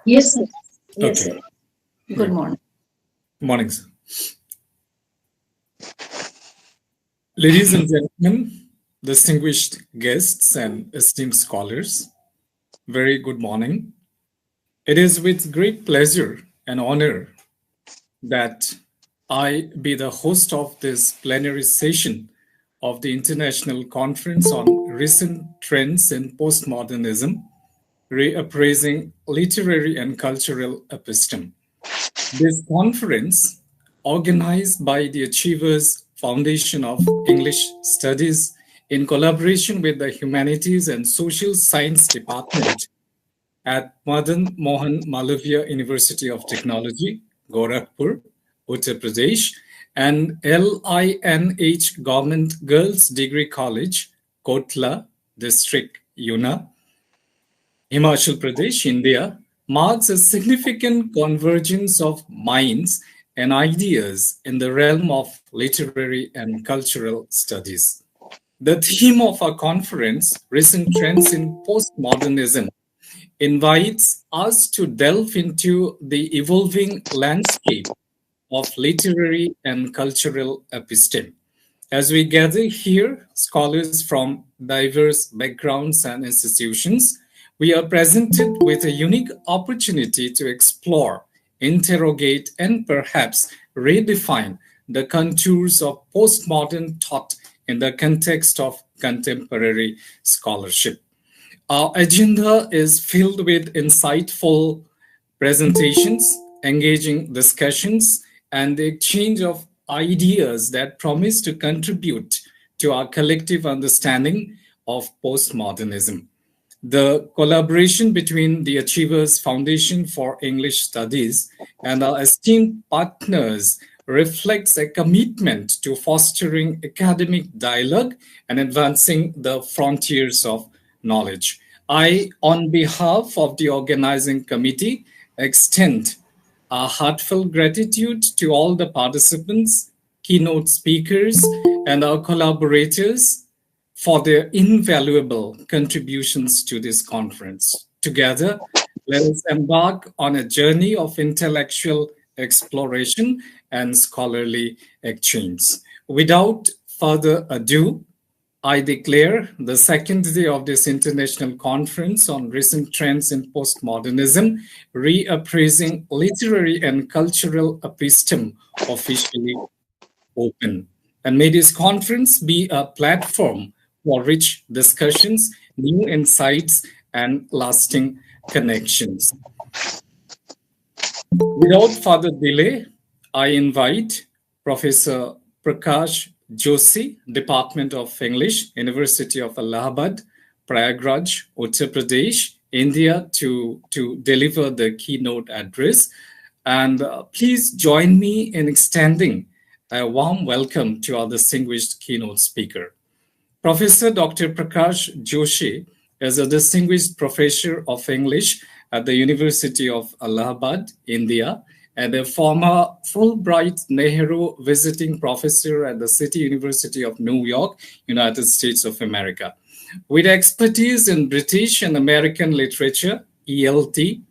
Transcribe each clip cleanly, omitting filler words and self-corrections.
Yes, sir. Yes, Okay, sir. Good right. morning. Morning, sir. Ladies and gentlemen, distinguished guests and esteemed scholars, very good morning. It is with great pleasure and honor that I be the host of this plenary session of the International Conference on Recent Trends in Postmodernism, Reappraising Literary and Cultural Episteme. This conference, organized by the Achievers Foundation of English Studies in collaboration with the Humanities and Social Science Department at Madan Mohan Malaviya University of Technology, Gorakhpur, Uttar Pradesh, and LINH Government Girls Degree College, Kotla District, Una, Himachal Pradesh, India, marks a significant convergence of minds and ideas in the realm of literary and cultural studies. The theme of our conference, Recent Trends in Postmodernism, invites us to delve into the evolving landscape of literary and cultural episteme. As we gather here, scholars from diverse backgrounds and institutions, we are presented with a unique opportunity to explore, interrogate, and perhaps redefine the contours of postmodern thought in the context of contemporary scholarship. Our agenda is filled with insightful presentations, engaging discussions, and the exchange of ideas that promise to contribute to our collective understanding of postmodernism. The collaboration between the Achievers Foundation for English Studies and our esteemed partners reflects a commitment to fostering academic dialogue and advancing the frontiers of knowledge. I, on behalf of the organizing committee, extend our heartfelt gratitude to all the participants, keynote speakers, and our collaborators for their invaluable contributions to this conference. Together, let us embark on a journey of intellectual exploration and scholarly exchange. Without further ado, I declare the second day of this international conference on recent trends in postmodernism, reappraising literary and cultural episteme, officially open. And may this conference be a platform for rich discussions, new insights, and lasting connections. Without further delay, I invite Professor Prakash Joshi, Department of English, University of Allahabad, Prayagraj, Uttar Pradesh, India, to deliver the keynote address. And please join me in extending a warm welcome to our distinguished keynote speaker. Professor Dr. Prakash Joshi is a distinguished professor of English at the University of Allahabad, India, and a former Fulbright Nehru visiting professor at the City University of New York, United States of America. With expertise in British and American literature, ELT,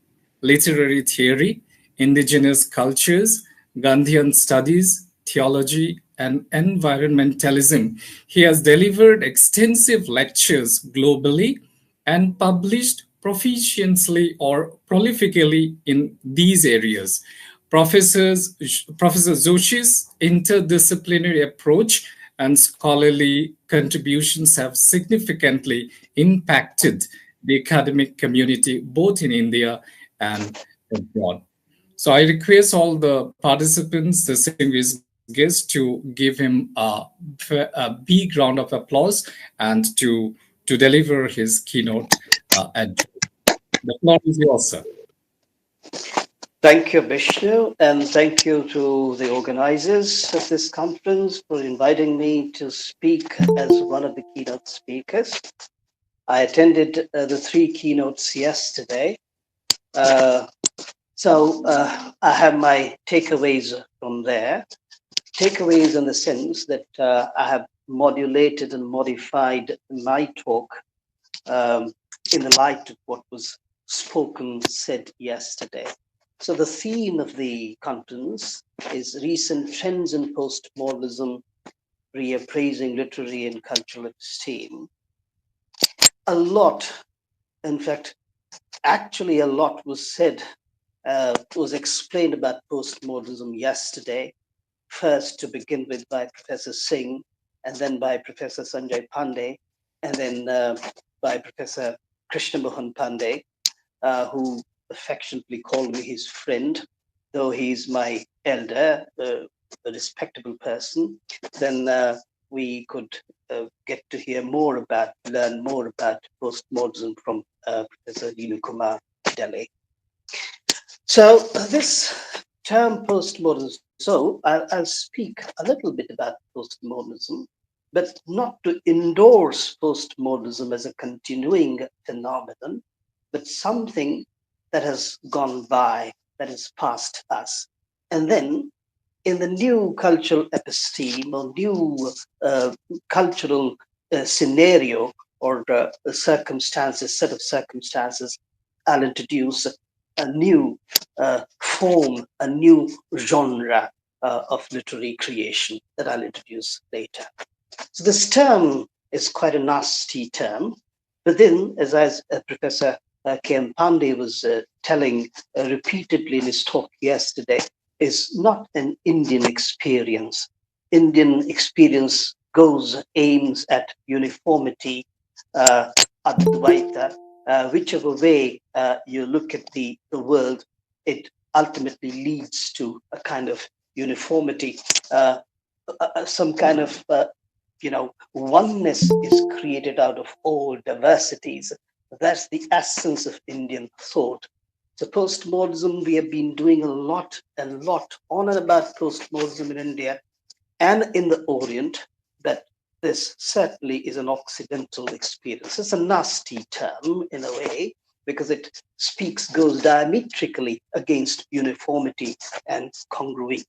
literary theory, indigenous cultures, Gandhian studies, theology, and environmentalism, he has delivered extensive lectures globally and published proficiently or prolifically in these areas. Professor Joshi's interdisciplinary approach and scholarly contributions have significantly impacted the academic community both in India and abroad. So I request all the participants, distinguished guests, to give him a big round of applause and to deliver his keynote address. The floor is yours, sir. Thank you, Vishnu, and thank you to the organizers of this conference for inviting me to speak as one of the keynote speakers. I attended the three keynotes yesterday. So I have my takeaways from there. Takeaways in the sense that I have modulated and modified my talk in the light of what was spoken, said yesterday. So the theme of the conference is recent trends in postmodernism, reappraising literary and cultural esteem. A lot, in fact, actually a lot was said, was explained about postmodernism yesterday, first to begin with by Professor Singh, and then by Professor Sanjay Pandey, and then by Professor Krishna Mohan Pandey, who affectionately called me his friend, though he's my elder, a respectable person. Then we could get to hear more about, learn more about postmodernism from Professor Neelu Kumar Delhi. So this term postmodernism, so I'll speak a little bit about postmodernism, but not to endorse postmodernism as a continuing phenomenon, but something that has gone by, that has passed us. And then in the new cultural episteme or new cultural scenario or circumstances, set of circumstances, I'll introduce a new form, a new genre of literary creation that I'll introduce later. So this term is quite a nasty term, but then, as Professor K.M. Pandey was telling repeatedly in his talk yesterday, is not an Indian experience. Indian experience aims at uniformity, Advaita, whichever way you look at the world, it ultimately leads to a kind of uniformity, some kind of oneness is created out of all diversities. That's the essence of Indian thought. So postmodernism, we have been doing a lot on and about postmodernism in India and in the Orient, but this certainly is an Occidental experience. It's a nasty term in a way, because it goes diametrically against uniformity and congruity.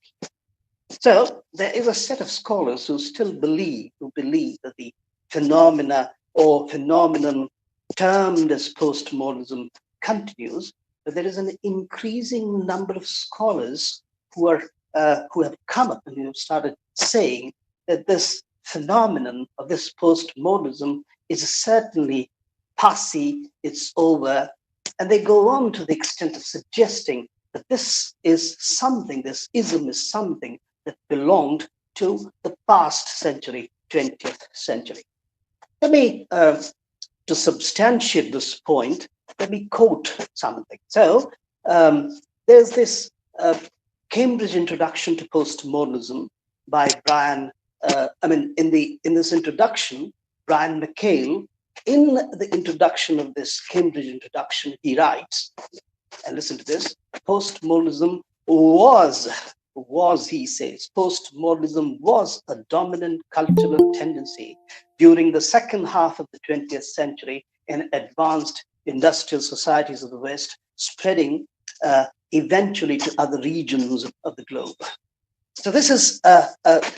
So there is a set of scholars who still believe that the phenomena or phenomenon termed as postmodernism continues, but there is an increasing number of scholars who have come up and who have started saying that this phenomenon of this postmodernism is certainly passé, it's over, and they go on to the extent of suggesting that this ism is something that belonged to the past century, 20th century. Let me, to substantiate this point, let me quote something. So there's this Cambridge Introduction to Postmodernism by Brian, in this introduction, Brian McHale, in the introduction of this Cambridge Introduction, he writes, and listen to this, postmodernism he says, postmodernism was a dominant cultural tendency during the second half of the 20th century in advanced industrial societies of the West, spreading eventually to other regions of the globe. So this is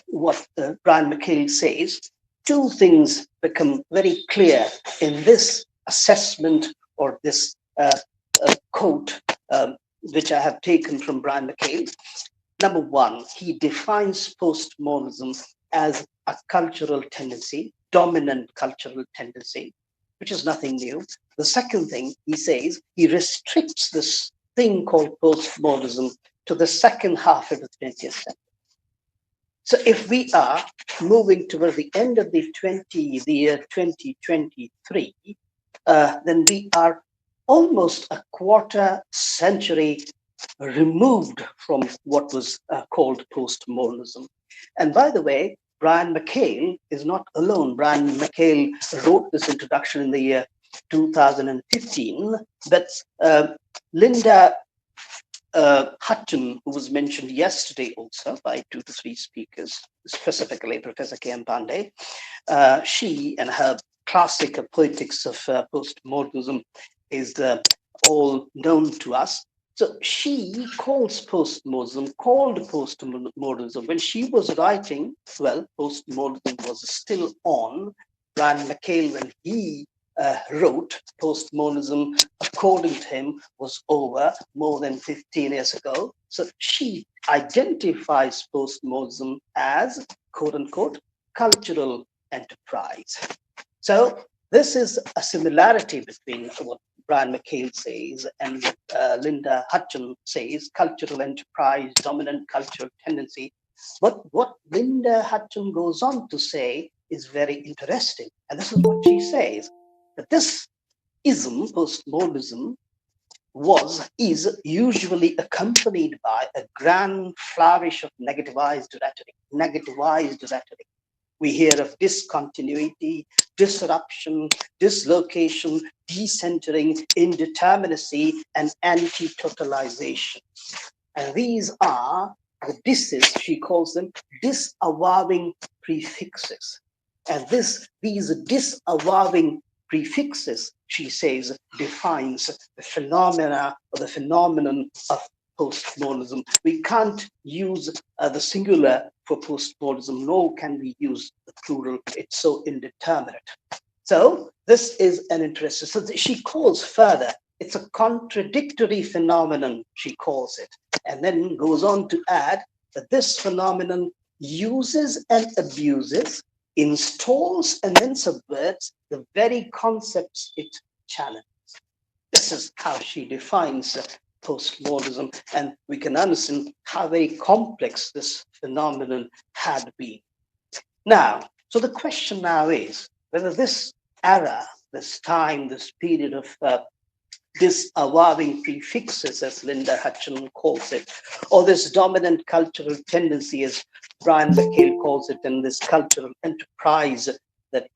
what Brian McHale says. Two things become very clear in this assessment or this quote, which I have taken from Brian McHale. Number one, he defines postmodernism as a cultural tendency, dominant cultural tendency, which is nothing new. The second thing he says, he restricts this thing called postmodernism to the second half of the 20th century. So if we are moving toward the end of the year 2023, then we are almost a quarter century removed from what was called postmodernism. And by the way, Brian McHale is not alone. Brian McHale wrote this introduction in the year 2015, but Linda Hutton, who was mentioned yesterday also by 2 to 3 speakers, specifically Professor K.M. Pandey, she and her classic Poetics of Postmodernism is all known to us. So she called postmodernism, when she was writing, well, postmodernism was still on. Brian McHale, when he wrote, postmodernism, according to him, was over more than 15 years ago. So she identifies postmodernism as, quote unquote, cultural enterprise. So this is a similarity between what Brian McHale says and what Linda Hutton says, cultural enterprise, dominant cultural tendency. But what Linda Hutton goes on to say is very interesting. And this is what she says, that this ism, postmodernism, is usually accompanied by a grand flourish of negativized rhetoric. Negativized rhetoric. We hear of discontinuity, disruption, dislocation, decentering, indeterminacy, and anti-totalization. And these are the disses, she calls them disavowing prefixes. And these disavowing prefixes, she says, defines the phenomena or the phenomenon of postmodernism. We can't use the singular for postmodernism, nor can we use the plural. It's so indeterminate. So this is an interest. So she calls further, it's a contradictory phenomenon, she calls it, and then goes on to add that this phenomenon uses and abuses, installs and then subverts the very concepts it challenges. This is how she defines postmodernism, and we can understand how very complex this phenomenon had been. Now, so the question now is whether this era, this time, this period of disavowing prefixes, as Linda Hutton calls it, or this dominant cultural tendency, as Brian McHale calls it, and this cultural enterprise that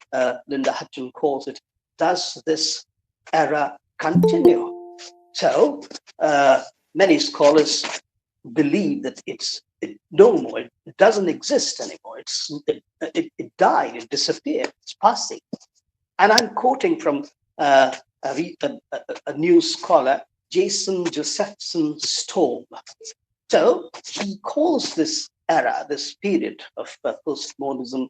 Linda Hutton calls it, does this era continue? So many scholars believe that it's no more, it doesn't exist anymore. It died, it disappeared, it's passing. And I'm quoting from a new scholar, Jason Josephson Storm. So he calls this era, this period of postmodernism,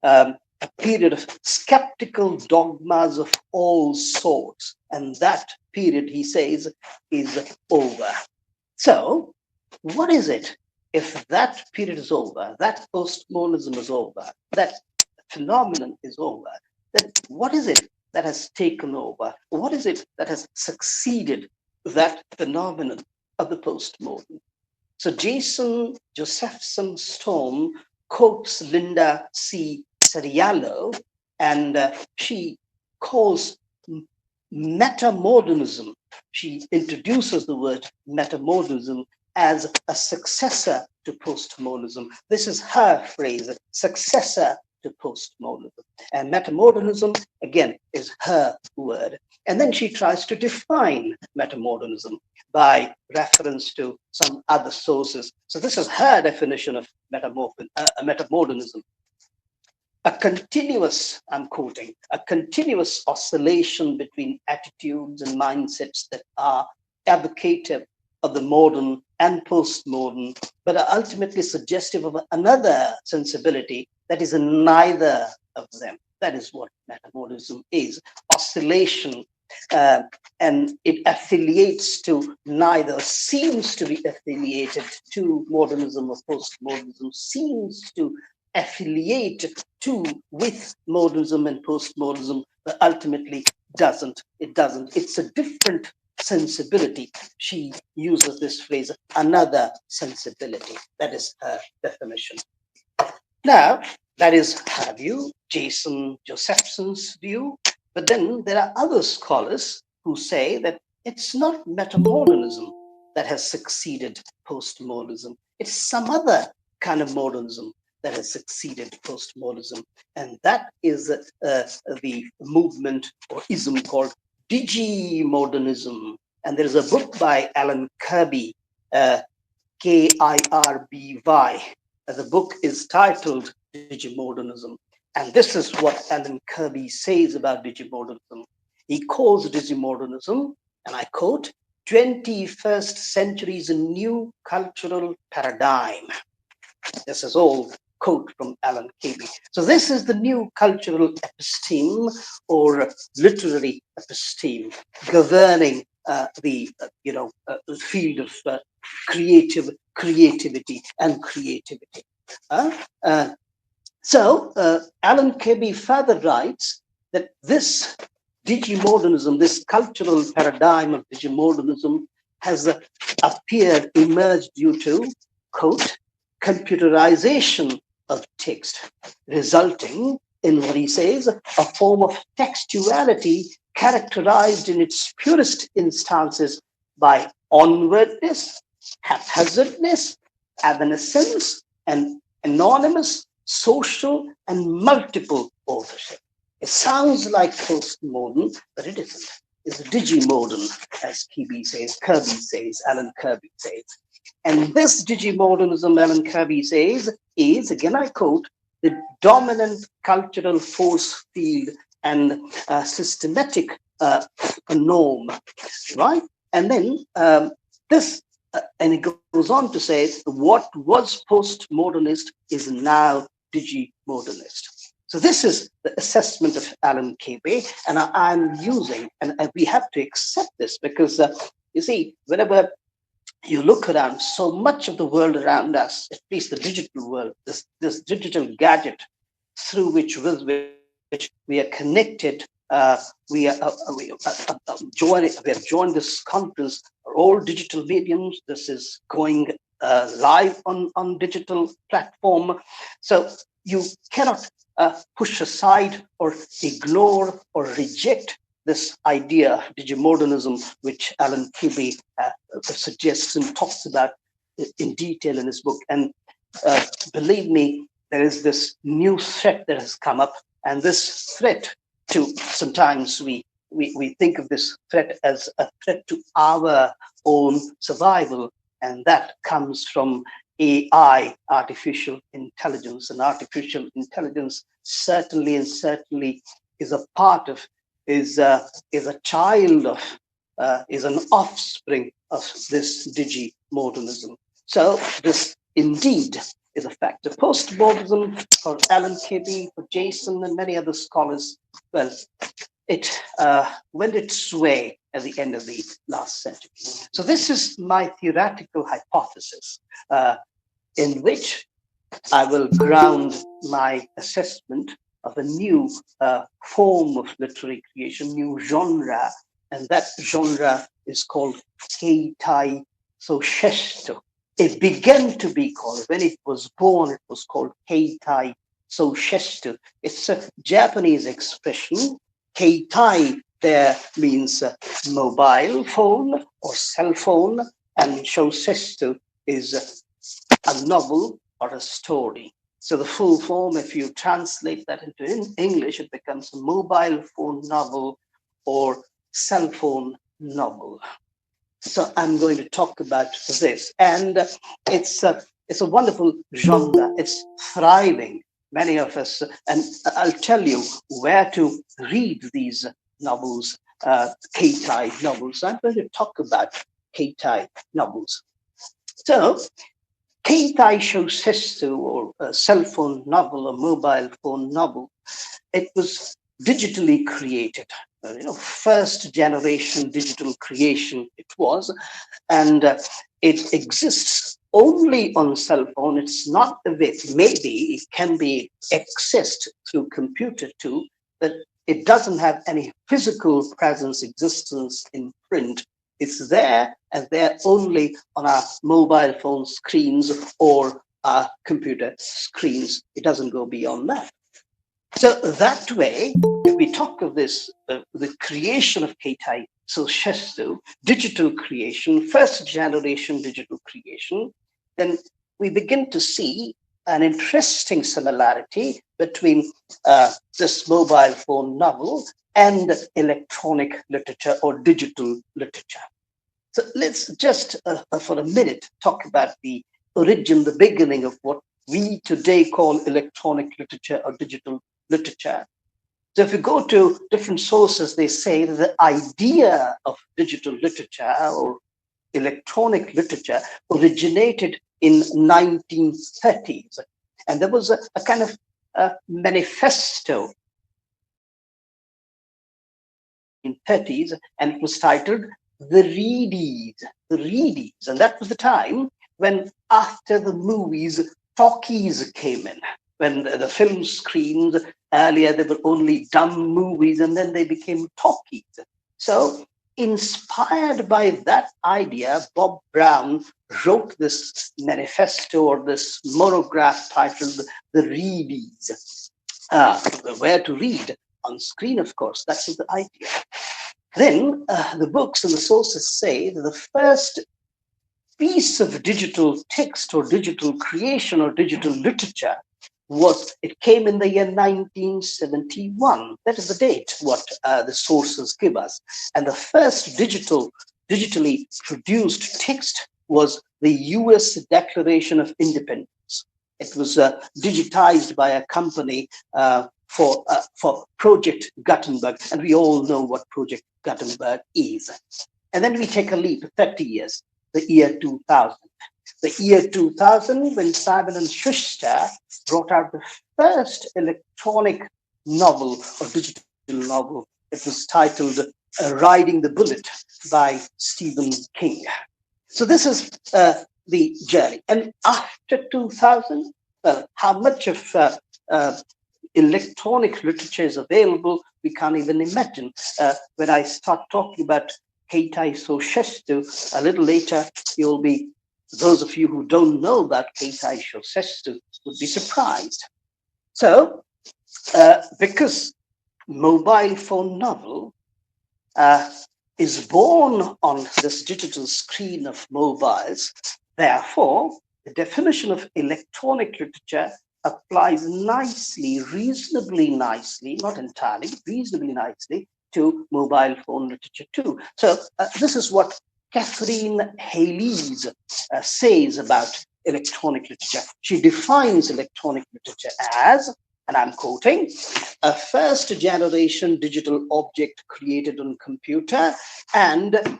a period of skeptical dogmas of all sorts. And that period, he says, is over. So what is it if that period is over, that postmodernism is over, that phenomenon is over, then what is it that has taken over? What is it that has succeeded that phenomenon of the postmodern? So Jason Josephson Storm quotes Linda C. Seriallo, and she calls metamodernism, she introduces the word metamodernism as a successor to postmodernism. This is her phrase, successor to postmodernism. And metamodernism, again, is her word. And then she tries to define metamodernism by reference to some other sources. So this is her definition of metamodernism. A continuous, I'm quoting, a continuous oscillation between attitudes and mindsets that are evocative of the modern and postmodern, but are ultimately suggestive of another sensibility that is in neither of them. That is what metamodernism is, oscillation, and it affiliates to neither, seems to be affiliated to modernism or postmodernism, seems to affiliate to with modernism and postmodernism, but ultimately doesn't. It doesn't. It's a different sensibility. She uses this phrase, another sensibility. That is her definition. Now, that is her view, Jason Josephson's view. But then there are other scholars who say that it's not metamodernism that has succeeded postmodernism. It's some other kind of modernism that has succeeded postmodernism. And that is the movement or ism called digimodernism. And there's a book by Alan Kirby, Kirby. The book is titled Digimodernism. And this is what Alan Kirby says about digimodernism. He calls digimodernism, and I quote, 21st century's new cultural paradigm. This is all quote from Alan Cabey. So this is the new cultural episteme or literary episteme governing the field of creativity and creativity. Uh, uh, so Alan Cabey further writes that this digimodernism, this cultural paradigm of digimodernism, has emerged due to, quote, computerization of text, resulting in what he says, a form of textuality characterized in its purest instances by onwardness, haphazardness, evanescence, and anonymous, social, and multiple authorship. It sounds like postmodern, but it isn't. It's digimodern, as Kirby says, Alan Kirby says. And this digimodernism, Alan Kirby says, is, again I quote, the dominant cultural force field and systematic norm, right? And then and it goes on to say, what was postmodernist is now digimodernist. So this is the assessment of Alan Cabey, and I'm using, and we have to accept this because, you see, whenever you look around, so much of the world around us, at least the digital world, this digital gadget through which with which we are connected, we have joined this conference, are all digital mediums. This is going live on digital platform. So you cannot push aside or ignore or reject this idea of digimodernism, which Alan Cabey suggests and talks about in detail in his book. And believe me, there is this new threat that has come up, and this threat to, sometimes we think of this threat as a threat to our own survival, and that comes from AI, artificial intelligence. And artificial intelligence certainly is a part of, is a child of, is an offspring of this digimodernism. So this indeed is a factor. Postmodernism for Alan Cabey, for Jason, and many other scholars, well, it went its way at the end of the last century. So this is my theoretical hypothesis, in which I will ground my assessment of a new form of literary creation, new genre, and that genre is called Keitai Soushesto. It began to be called, when it was born, it was called Keitai Soushesto. It's a Japanese expression. Keitai there means mobile phone or cell phone, and Shousesto is a novel or a story. So the full form, if you translate that into English, it becomes a mobile phone novel or cell phone novel. So I'm going to talk about this, and it's a wonderful genre. It's thriving. Many of us, and I'll tell you where to read these novels, Keitai novels. I'm going to talk about Keitai novels. So Keitai Shousesto, or a cell phone novel, a mobile phone novel, it was digitally created. First generation digital creation it was, and it exists only on cell phone. It's not maybe it can be accessed through computer too, but it doesn't have any physical presence, existence in print. It's there, and there only on our mobile phone screens or our computer screens. It doesn't go beyond that. So that way, if we talk of this, the creation of Keitai Soushesto, digital creation, first generation digital creation, then we begin to see an interesting similarity between this mobile phone novel and electronic literature or digital literature. So let's just for a minute talk about the origin, the beginning of what we today call electronic literature or digital literature. So if you go to different sources, they say that the idea of digital literature or electronic literature originated in 1930s. And there was a kind of manifesto in 30s, and it was titled The Reedies. The Reedies. And that was the time when, after the movies, talkies came in. When the film screens, earlier there were only dumb movies, and then they became talkies. So, inspired by that idea, Bob Brown wrote this manifesto or this monograph titled The Reedies. Where to read? On screen, of course. That was the idea. Then the books and the sources say that the first piece of digital text or digital creation or digital literature it came in the year 1971. That is the date what the sources give us. And the first digitally produced text was the US Declaration of Independence. It was digitized by a company for Project Gutenberg, and we all know what Project Gutenberg is. And then we take a leap 30 years, the year 2000. The year 2000, when Simon and Schuster brought out the first electronic novel or digital novel. It was titled Riding the Bullet by Stephen King. So this is the journey. And after 2000, well, how much of electronic literature is available, we can't even imagine. When I start talking about Keitai Shoshetsu, a little later, those of you who don't know about Keitai Shoshetsu would be surprised. So, because mobile phone novel is born on this digital screen of mobiles, therefore, the definition of electronic literature applies nicely, reasonably nicely, not entirely, reasonably nicely to mobile phone literature too. So this is what Catherine Hayles says about electronic literature. She defines electronic literature as, and I'm quoting, a first generation digital object created on computer and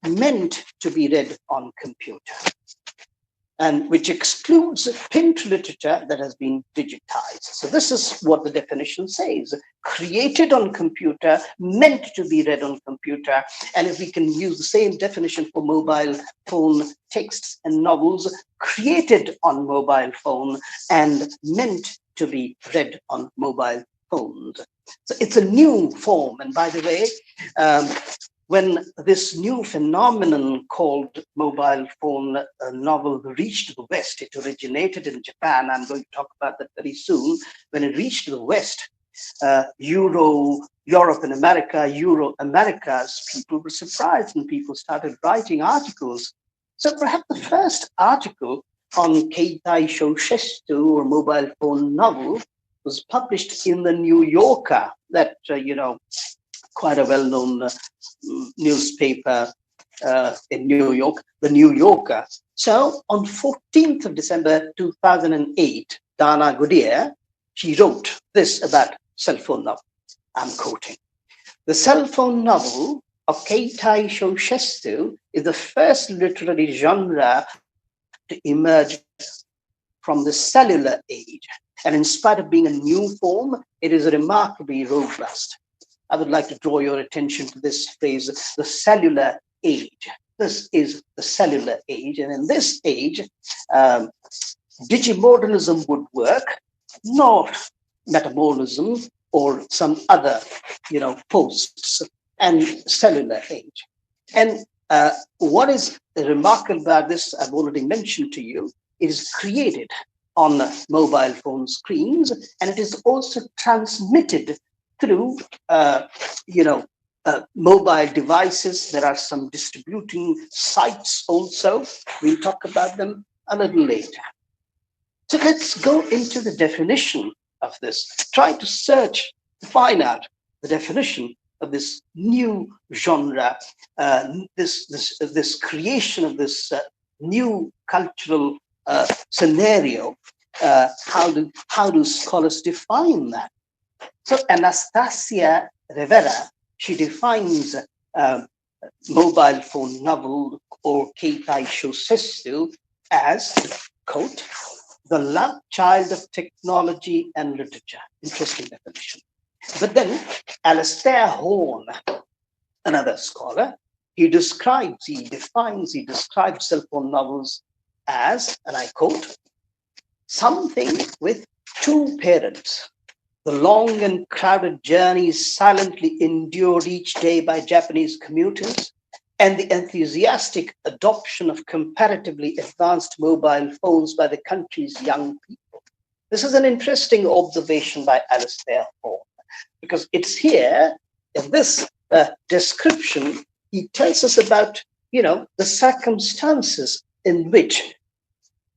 meant to be read on computer, and which excludes print literature that has been digitized. So this is what the definition says: created on computer, meant to be read on computer. And if we can use the same definition for mobile phone texts and novels, created on mobile phone and meant to be read on mobile phones. So it's a new form. And by the way, when this new phenomenon called mobile phone novel reached the West, it originated in Japan. I'm going to talk about that very soon. When it reached the West, Europe and America's people were surprised, and people started writing articles. So perhaps the first article on Keitai Shoshetsu, or mobile phone novel, was published in the New Yorker, that, quite a well-known newspaper in New York, the New Yorker. So on 14th of December 2008, Dana Goodyear, she wrote this about cell phone novel. I'm quoting. The cell phone novel of Keitai Shoshetsu is the first literary genre to emerge from the cellular age. And in spite of being a new form, it is remarkably robust. I would like to draw your attention to this phrase, the cellular age. This is the cellular age. And in this age, digimodernism would work, not metabolism or some other, posts, and cellular age. And what is remarkable about this, I've already mentioned to you, it is created on mobile phone screens, and it is also transmitted through, mobile devices. There are some distributing sites also. We'll talk about them a little later. So let's go into the definition of this. Try to find out the definition of this new genre, this creation of this new cultural scenario. How do scholars define that? So Anastasia Rivera, she defines mobile phone novel or Keitai Shoshetsu as, quote, the love child of technology and literature. Interesting definition. But then Alastair Horn, another scholar, he describes cell phone novels as, and I quote, something with two parents. The long and crowded journeys silently endured each day by Japanese commuters, and the enthusiastic adoption of comparatively advanced mobile phones by the country's young people. This is an interesting observation by Alastair Horn, because it's here in this description, he tells us about, the circumstances in which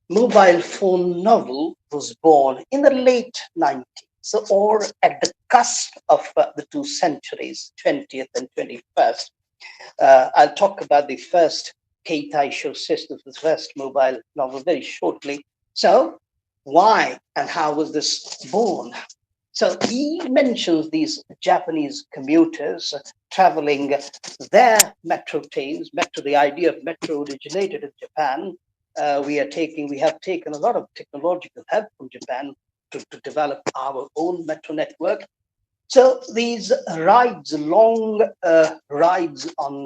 mobile phone novel was born in the late 90s, or at the cusp of the two centuries, 20th and 21st. I'll talk about the first Keitai Shosei, the first mobile novel, very shortly. So, why and how was this born? So he mentions these Japanese commuters traveling their metro trains. The idea of metro originated in Japan. We have taken a lot of technological help from Japan to develop our own metro network. So these rides, long rides on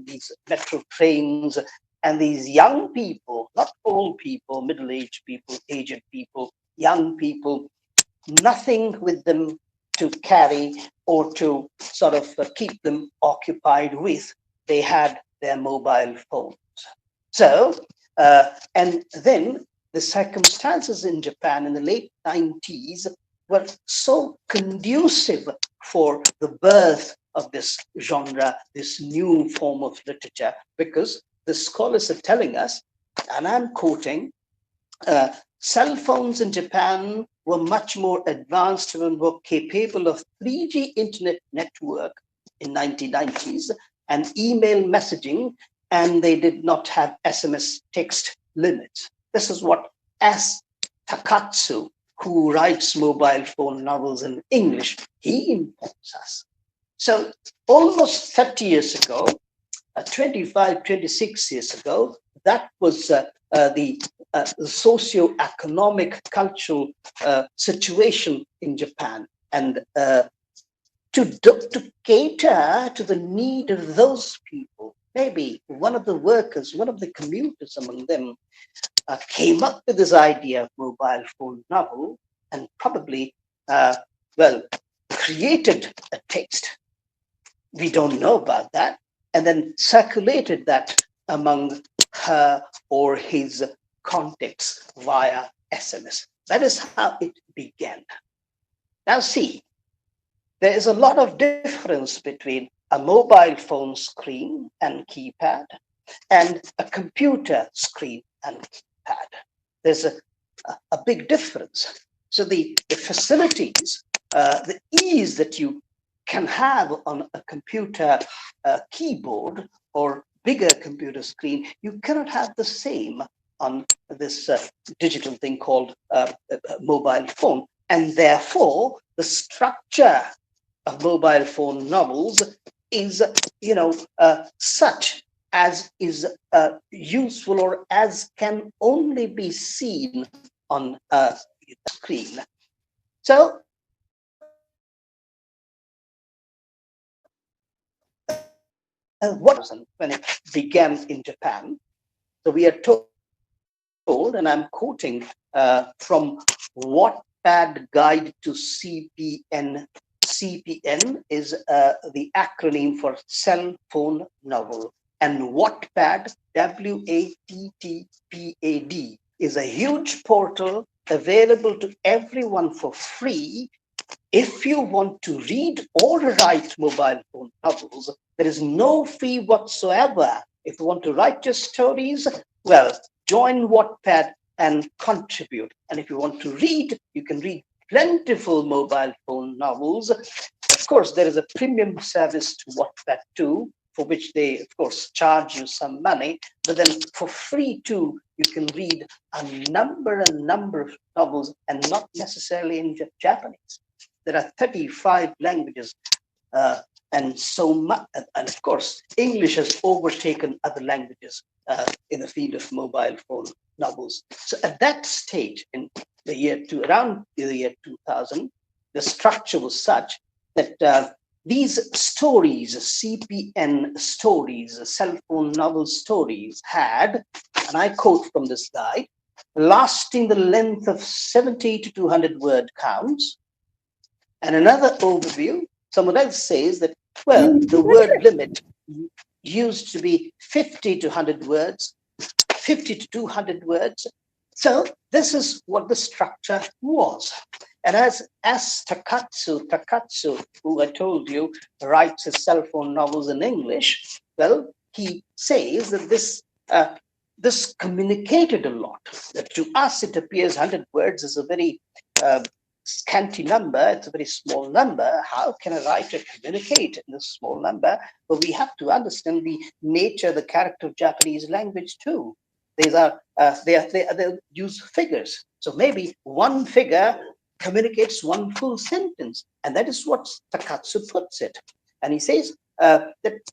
these metro trains, and these young people, not old people, middle-aged people, aged people, young people, nothing with them to carry or to sort of keep them occupied with. They had their mobile phones. So, and then the circumstances in Japan in the late 90s were so conducive for the birth of this genre, this new form of literature, because the scholars are telling us, and I'm quoting, cell phones in Japan were much more advanced and were capable of 3G internet network in 1990s and email messaging, and they did not have SMS text limits. This is what S. Takatsu, who writes mobile phone novels in English, he informs us. So almost 30 years ago, 25, 26 years ago, that was the socio-economic, cultural situation in Japan. And to cater to the need of those people, maybe one of the workers, one of the commuters among them, came up with this idea of mobile phone novel and probably, created a text. We don't know about that. And then circulated that among her or his contacts via SMS. That is how it began. Now see, there is a lot of difference between a mobile phone screen and keypad and a computer screen and keypad. There's a big difference. So the facilities, the ease that you can have on a computer keyboard or bigger computer screen, you cannot have the same on this digital thing called mobile phone. And therefore, the structure of mobile phone novels is, such as is useful or as can only be seen on a screen. So when it began in Japan, so we are told, and I'm quoting from Wattpad Guide to CPN. CPN is the acronym for cell phone novel. And Wattpad, WATTPAD, is a huge portal available to everyone for free. If you want to read or write mobile phone novels, there is no fee whatsoever. If you want to write your stories, well, join Wattpad and contribute. And if you want to read, you can read plentiful mobile phone novels. Of course, there is a premium service to Wattpad too, for which they, of course, charge you some money. But then for free too, you can read a number of novels, and not necessarily in Japanese. There are 35 languages, and so much, and of course, English has overtaken other languages. in the field of mobile phone novels. So at that stage, in the year around the year 2000, the structure was such that these stories, CPN stories, cell phone novel stories, had, and I quote from this guide, lasting the length of 70 to 200 word counts. And another overview, someone else says that, well, the word limit used to be 50 to 100 words, 50 to 200 words. So this is what the structure was. And as Takatsu, who I told you writes his cell phone novels in English, well, he says that this communicated a lot. That to us, it appears 100 words is a very scanty number. It's a very small number. How can a writer communicate in this small number? But we have to understand the nature, the character of Japanese language too. These are they use figures. So maybe one figure communicates one full sentence, and that is what Takatsu puts it. And he says that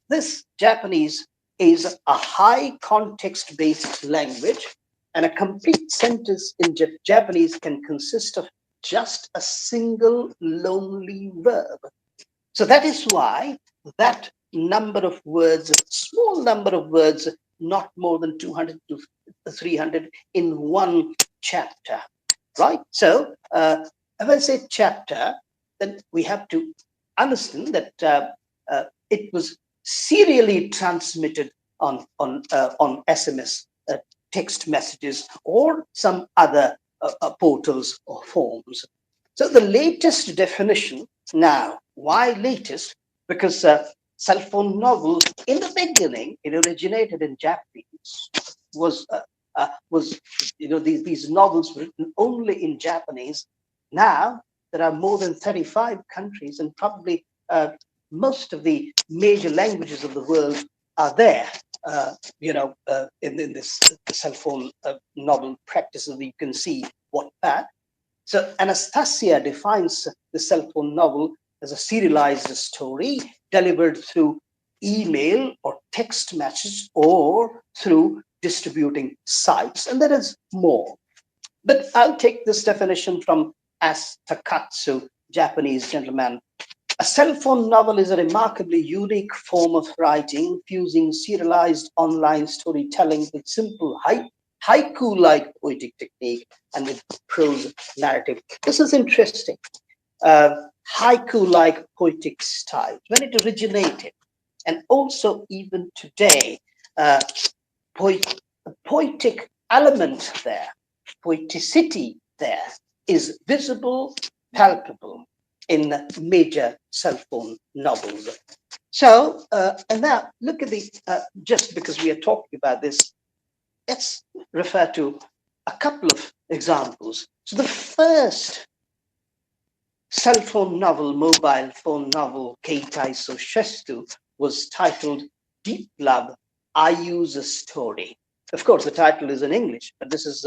this Japanese is a high context-based language, and a complete sentence in Japanese can consist of just a single lonely verb. So that is why that number of words, small number of words, not more than 200 to 300 in one chapter, right? So if I say chapter, then we have to understand that it was serially transmitted on SMS text messages or some other portals or forms. So the latest definition now, why latest? Because cell phone novels in the beginning, it originated in Japanese, was these novels written only in Japanese. Now there are more than 35 countries, and probably most of the major languages of the world are there. In this cell phone novel practices, you can see what that. So Anastasia defines the cell phone novel as a serialized story delivered through email or text message or through distributing sites, and there is more. But I'll take this definition from As Takatsu, Japanese gentleman. A cell phone novel is a remarkably unique form of writing, fusing serialized online storytelling with simple haiku-like poetic technique and with prose narrative. This is interesting. Haiku-like poetic style, when it originated, and also even today, poetic element there, poeticity there is visible, palpable in major cell phone novels. So, and now look at the, just because we are talking about this, let's refer to a couple of examples. So the first cell phone novel, mobile phone novel, Keitai Soshestu, was titled Deep Love, I Use a Story. Of course, the title is in English, but this is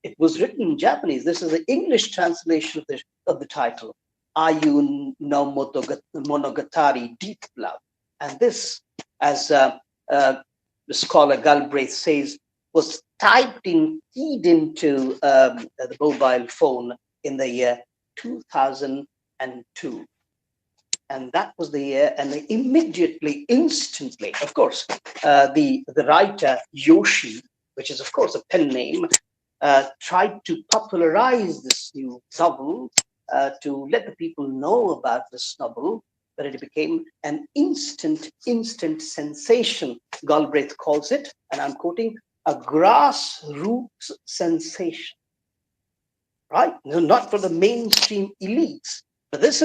it was written in Japanese. This is the English translation of the title, Ayu no Monogatari, Deep Love. And this, as the scholar Galbraith says, was keyed into the mobile phone in the year 2002. And that was the year, and immediately, instantly, of course, the writer Joshi, which is of course a pen name, tried to popularize this new novel, to let the people know about this novel, but it became an instant sensation. Galbraith calls it, and I'm quoting, a grassroots sensation, right? No, not for the mainstream elites, but this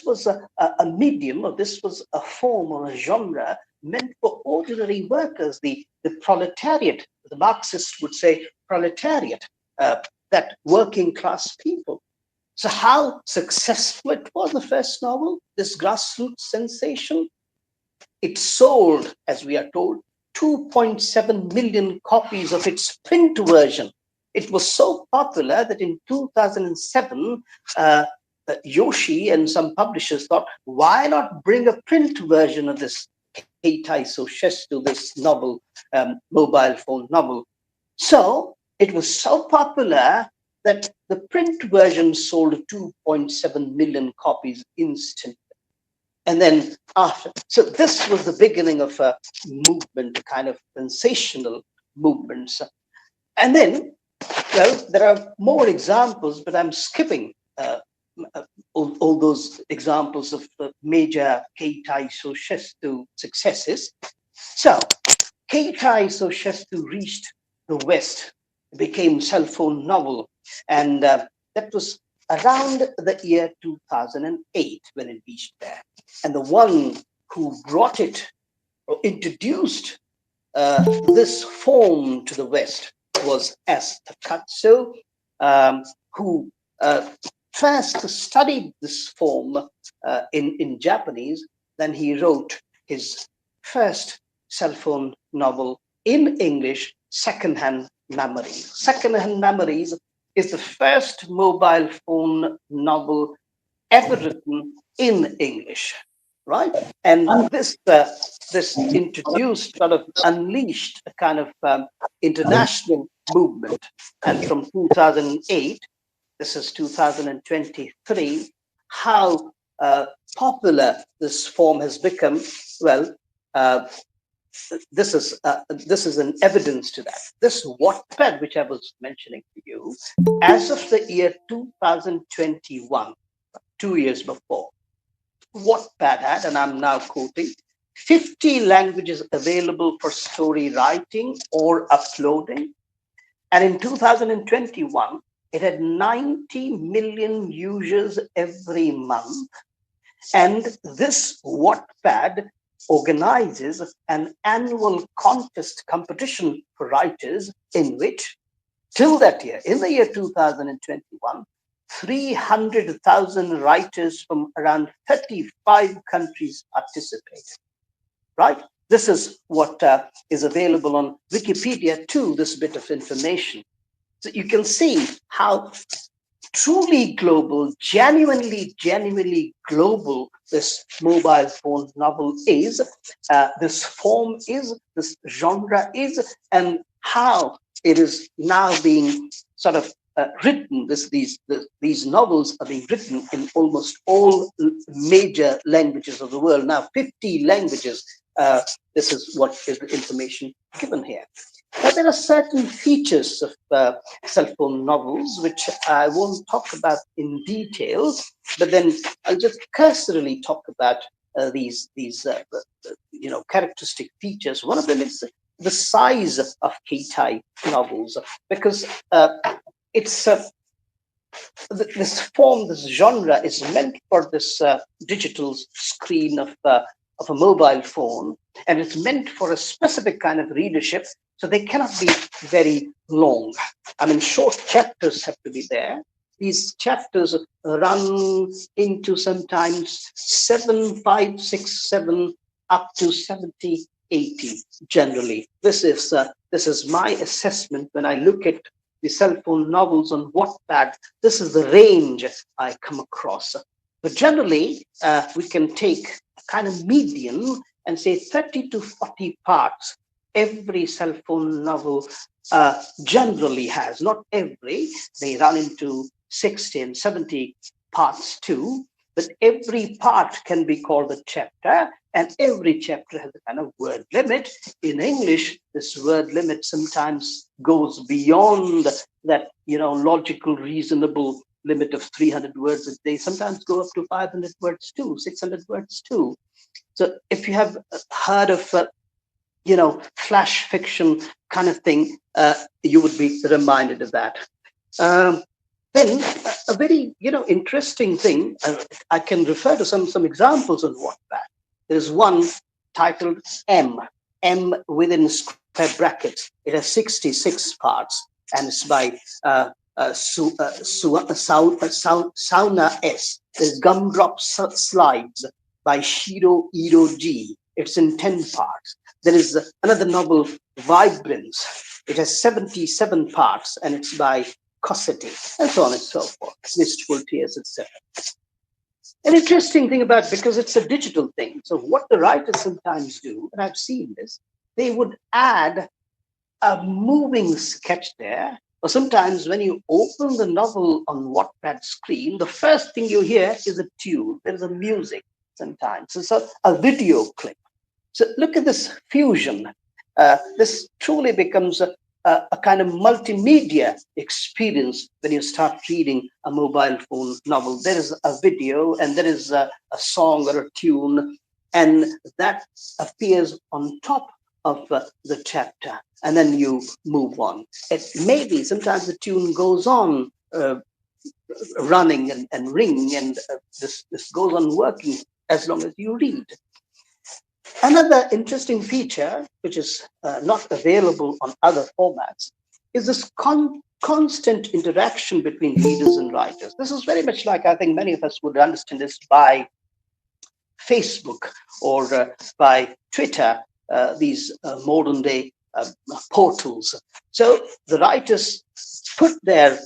was a medium, or this was a form or a genre meant for ordinary workers, the proletariat. The Marxists would say proletariat, that working class people. So how successful it was, the first novel, this grassroots sensation? It sold, as we are told, 2.7 million copies of its print version. It was so popular that in 2007, Joshi and some publishers thought, why not bring a print version of this Keitai Sosheshu, this novel, mobile phone novel. So it was so popular that the print version sold 2.7 million copies instantly. And then after, so this was the beginning of a movement, a kind of sensational movements. And then, well, there are more examples, but I'm skipping all those examples of major Keitai Sosheshu successes. So Keitai Sosheshu reached the West, became cell phone novel, and that was around the year 2008 when it reached there. And the one who brought it or introduced this form to the West was S. Takatsu, who first studied this form in Japanese. Then he wrote his first cell phone novel in English, Secondhand Memories. Secondhand Memories is the first mobile phone novel ever written in English, right? And this introduced, sort of unleashed a kind of international movement. And from 2008, this is 2023, how popular this form has become. Well, uh, this is an evidence to that. This Wattpad, which I was mentioning to you, as of the year 2021, 2 years before, Wattpad had, and I'm now quoting, 50 languages available for story writing or uploading. And in 2021, it had 90 million users every month. And this Wattpad organizes an annual contest competition for writers in which, till that year, in the year 2021, 300,000 writers from around 35 countries participated, right? This is what is available on Wikipedia too, this bit of information. So you can see how truly global, genuinely global this mobile phone novel is, this form is, this genre is, and how it is now being sort of written. These novels are being written in almost all major languages of the world. Now, 50 languages. This is what is the information given here. But there are certain features of cell phone novels which I won't talk about in detail, but then I'll just cursorily talk about these characteristic features. One of them is the size of Keitai novels, because it's this form, this genre is meant for this digital screen of a mobile phone, and it's meant for a specific kind of readership. So they cannot be very long. I mean, short chapters have to be there. These chapters run into sometimes 7, 5, 6, 7, up to 70, 80 generally. This is my assessment when I look at the cell phone novels on Wattpad. This is the range I come across. But generally, we can take a kind of median and say 30 to 40 parts. Every cell phone novel generally has, not every, they run into 60 and 70 parts too, but every part can be called a chapter, and every chapter has a kind of word limit. In English, this word limit sometimes goes beyond that, logical, reasonable limit of 300 words a day, sometimes go up to 500 words too, 600 words too. So if you have heard of flash fiction kind of thing, you would be reminded of that. Then a very, interesting thing, I can refer to some examples on Wattpad. There's one titled M within square brackets. It has 66 parts, and it's by Sauna S. There's Gumdrop Slides by Shiro Iroji. It's in 10 parts. There is another novel, Vibrance. It has 77 parts, and it's by Cossetti, and so on and so forth. Wistful Tears, etc. An interesting thing about, because it's a digital thing. So what the writers sometimes do, and I've seen this, they would add a moving sketch there. Or sometimes when you open the novel on Wattpad screen, the first thing you hear is a tune. There is a music sometimes. It's a video clip. So look at this fusion. This truly becomes a kind of multimedia experience when you start reading a mobile phone novel. There is a video and there is a song or a tune, and that appears on top of the chapter, and then you move on. It maybe sometimes the tune goes on running and ringing, and this goes on working as long as you read. Another interesting feature, which is not available on other formats, is this constant interaction between readers and writers. This is very much like, I think many of us would understand this by Facebook or by Twitter, these modern day portals. So the writers put their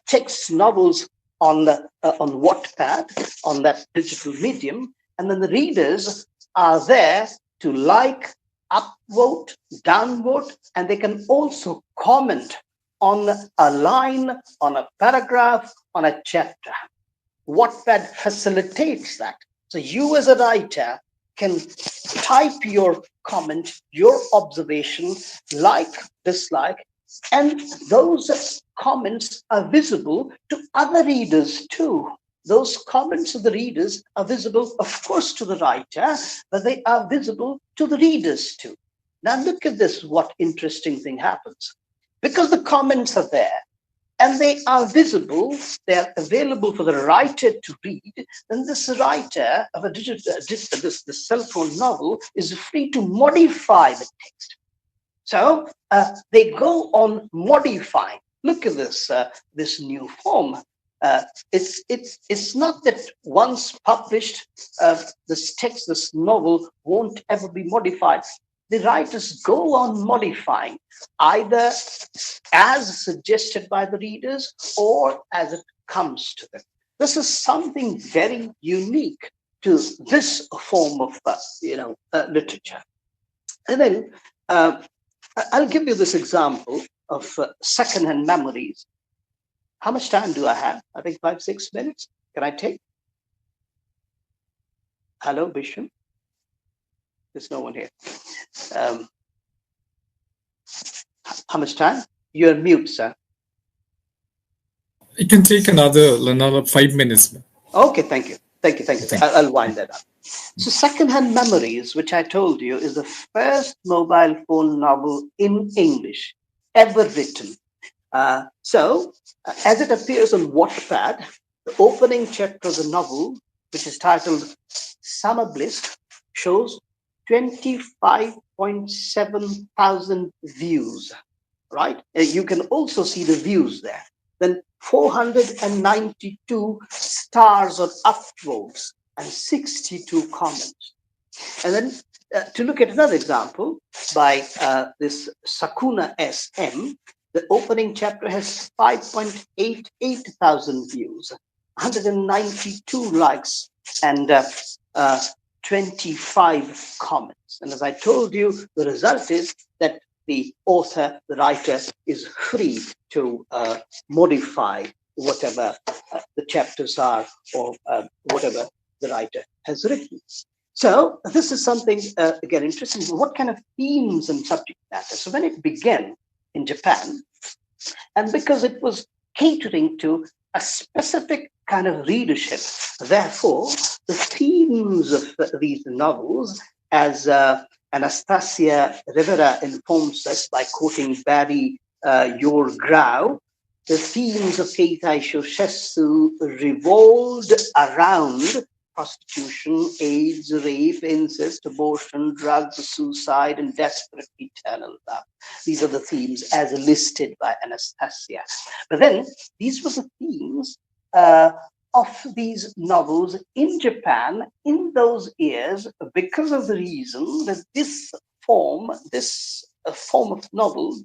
text novels on Wattpad, on that digital medium, and then the readers are there to like, upvote, downvote, and they can also comment on a line, on a paragraph, on a chapter. Wattpad facilitates that. So you as a writer can type your comment, your observation, like, dislike, and those comments are visible to other readers too. Those comments of the readers are visible, of course, to the writer, but they are visible to the readers too. Now look at this, what interesting thing happens. Because the comments are there, and they are visible, they are available for the writer to read, then this writer of a this cell phone novel is free to modify the text. So they go on modifying. Look at this new form. It's not that once published, this text, this novel won't ever be modified. The writers go on modifying, either as suggested by the readers or as it comes to them. This is something very unique to this form of literature. And then I'll give you this example of secondhand memories. How much time do I have? I think 5-6 minutes. Can I take? Hello, Bishop. There's no one here. How much time? You're mute, sir. You can take another 5 minutes. Okay, thank you. Thank you. I'll wind that up. So Secondhand Memories, which I told you, is the first mobile phone novel in English ever written. So as it appears on Wattpad, the opening chapter of the novel, which is titled Summer Bliss, shows 25.7 thousand views, right? You can also see the views there. Then 492 stars or upvotes and 62 comments. And then to look at another example by this Sakuna SM, the opening chapter has 5.88 thousand views, 192 likes, and 25 comments. And as I told you, the result is that the author, the writer, is free to modify whatever the chapters are or whatever the writer has written. So this is something, again, interesting. What kind of themes and subject matter? So when it began in Japan, and because it was catering to a specific kind of readership, therefore, the themes of these novels, as Anastasia Rivera informs us by quoting Barry Your Grau, the themes of Keitai Shoshetsu revolved around prostitution, AIDS, rape, incest, abortion, drugs, suicide, and desperate eternal love. These are the themes as listed by Anastasia. But then these were the themes of these novels in Japan in those years, because of the reason that this form of novel,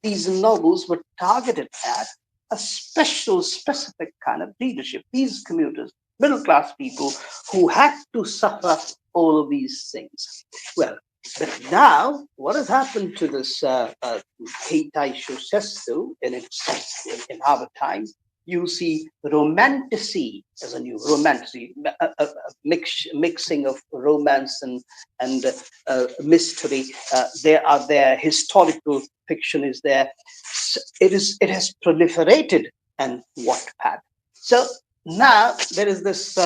these novels were targeted at a specific kind of readership. These commuters, middle class people who had to suffer all of these things. Well, but now, what has happened to this Keitai Shosetsu in our time? You see romantasy as a new romantasy, a mixing of romance and mystery. There historical fiction is there. It has proliferated and Wattpad. So now there is this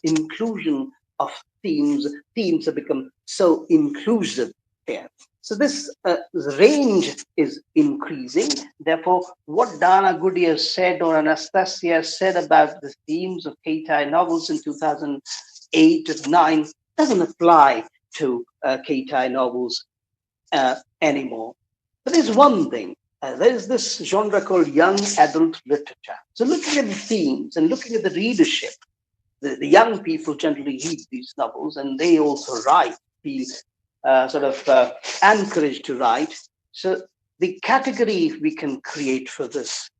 inclusion of themes. Themes have become so inclusive here. So this range is increasing. Therefore, what Dana Goodyear said or Anastasia said about the themes of Keitai novels in 2008 and 9 doesn't apply to Keitai novels anymore. But there's one thing. There's this genre called young adult literature. So looking at the themes and looking at the readership, the young people generally read these novels and they also write, feel encouraged to write. So the category we can create for this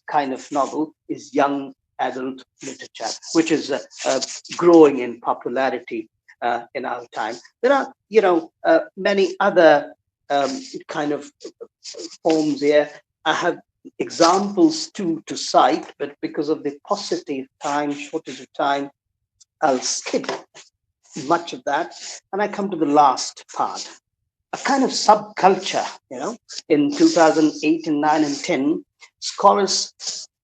kind of novel is young adult literature, which is growing in popularity in our time. There are many other kind of forms here. I have examples to cite, but because of the paucity of time, shortage of time, I'll skip much of that. And I come to the last part, a kind of subculture. In 2008 and 9 and 10, scholars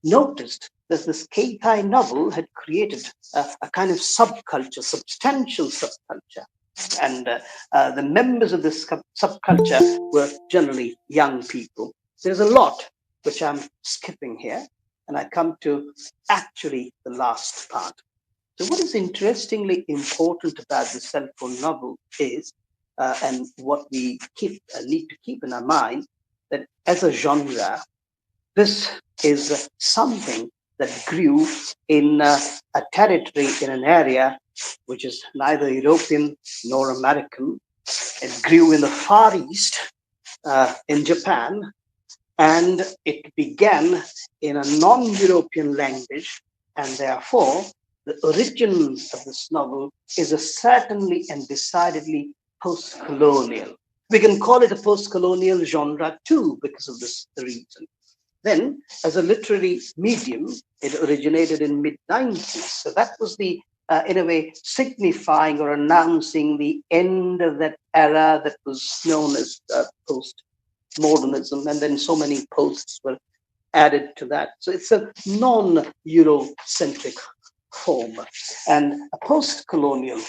noticed that this Keitai novel had created a kind of subculture, substantial subculture. And the members of this subculture were generally young people. There's a lot which I'm skipping here, and I come to actually the last part. So what is interestingly important about the self-help novel is, and what we need to keep in our mind, that as a genre, this is something that grew in a territory, in an area which is neither European nor American. It grew in the Far East, in Japan, and it began in a non-European language, and therefore the origin of this novel is certainly and decidedly post-colonial. We can call it a post-colonial genre too because of this reason. Then, as a literary medium, it originated in mid-90s. So that was the, in a way, signifying or announcing the end of that era that was known as post-modernism. And then so many posts were added to that. So it's a non-Eurocentric form and a post-colonial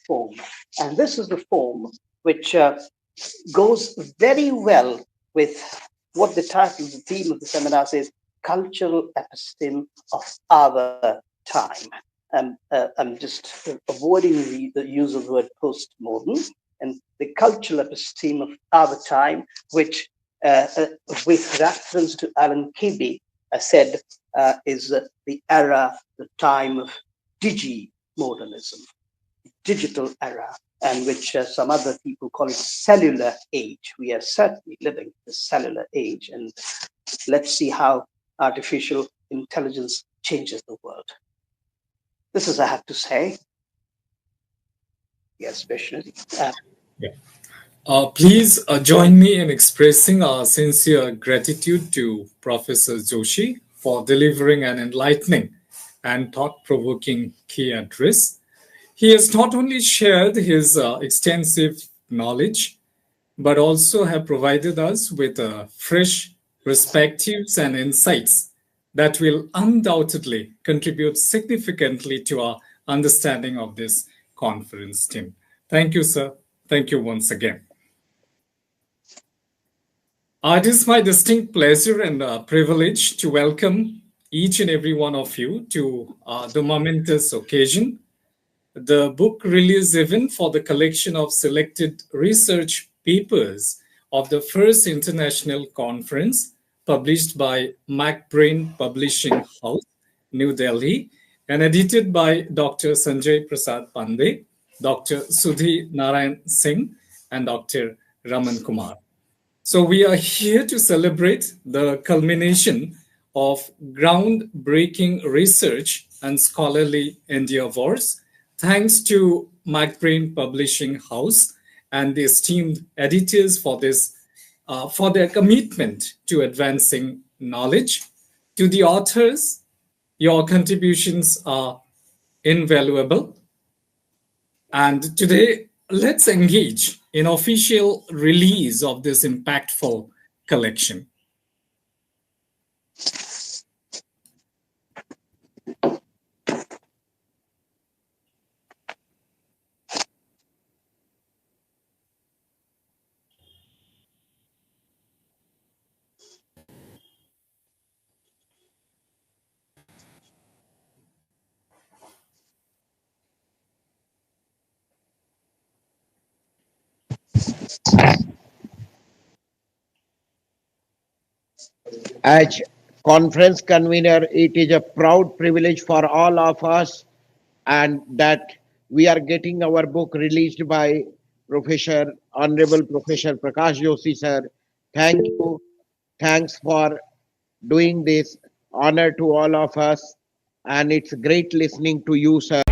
form. And this is the form which goes very well with what the title, the theme of the seminar says, cultural episteme of our time. I'm just avoiding the use of the word postmodern, and the cultural episteme of our time, which with reference to Alan Kibbe said is the era, the time of digi-modernism, digital era, and which some other people call it cellular age. We are certainly living the cellular age, and let's see how artificial intelligence changes the world. This is, I have to say. Yes, especially. Please join me in expressing our sincere gratitude to Professor Joshi for delivering an enlightening and thought-provoking key address. He has not only shared his extensive knowledge, but also have provided us with fresh perspectives and insights that will undoubtedly contribute significantly to our understanding of this conference, Tim. Thank you, sir. Thank you once again. It is my distinct pleasure and privilege to welcome each and every one of you to the momentous occasion, the book release event for the collection of selected research papers of the first international conference published by MacBrain Publishing House, New Delhi, and edited by Dr. Sanjay Prasad Pandey, Dr. Sudhi Narayan Singh, and Dr. Raman Kumar. So we are here to celebrate the culmination of groundbreaking research and scholarly endeavors. Thanks to Mark Brain Publishing House and the esteemed editors for this, for their commitment to advancing knowledge. To the authors, your contributions are invaluable. And today, let's engage in official release of this impactful collection. As conference convener, it is a proud privilege for all of us, and that we are getting our book released by Professor, Honorable Professor Prakash Joshi sir. Thank you. Thanks for doing this. Honor to all of us, and it's great listening to you, sir.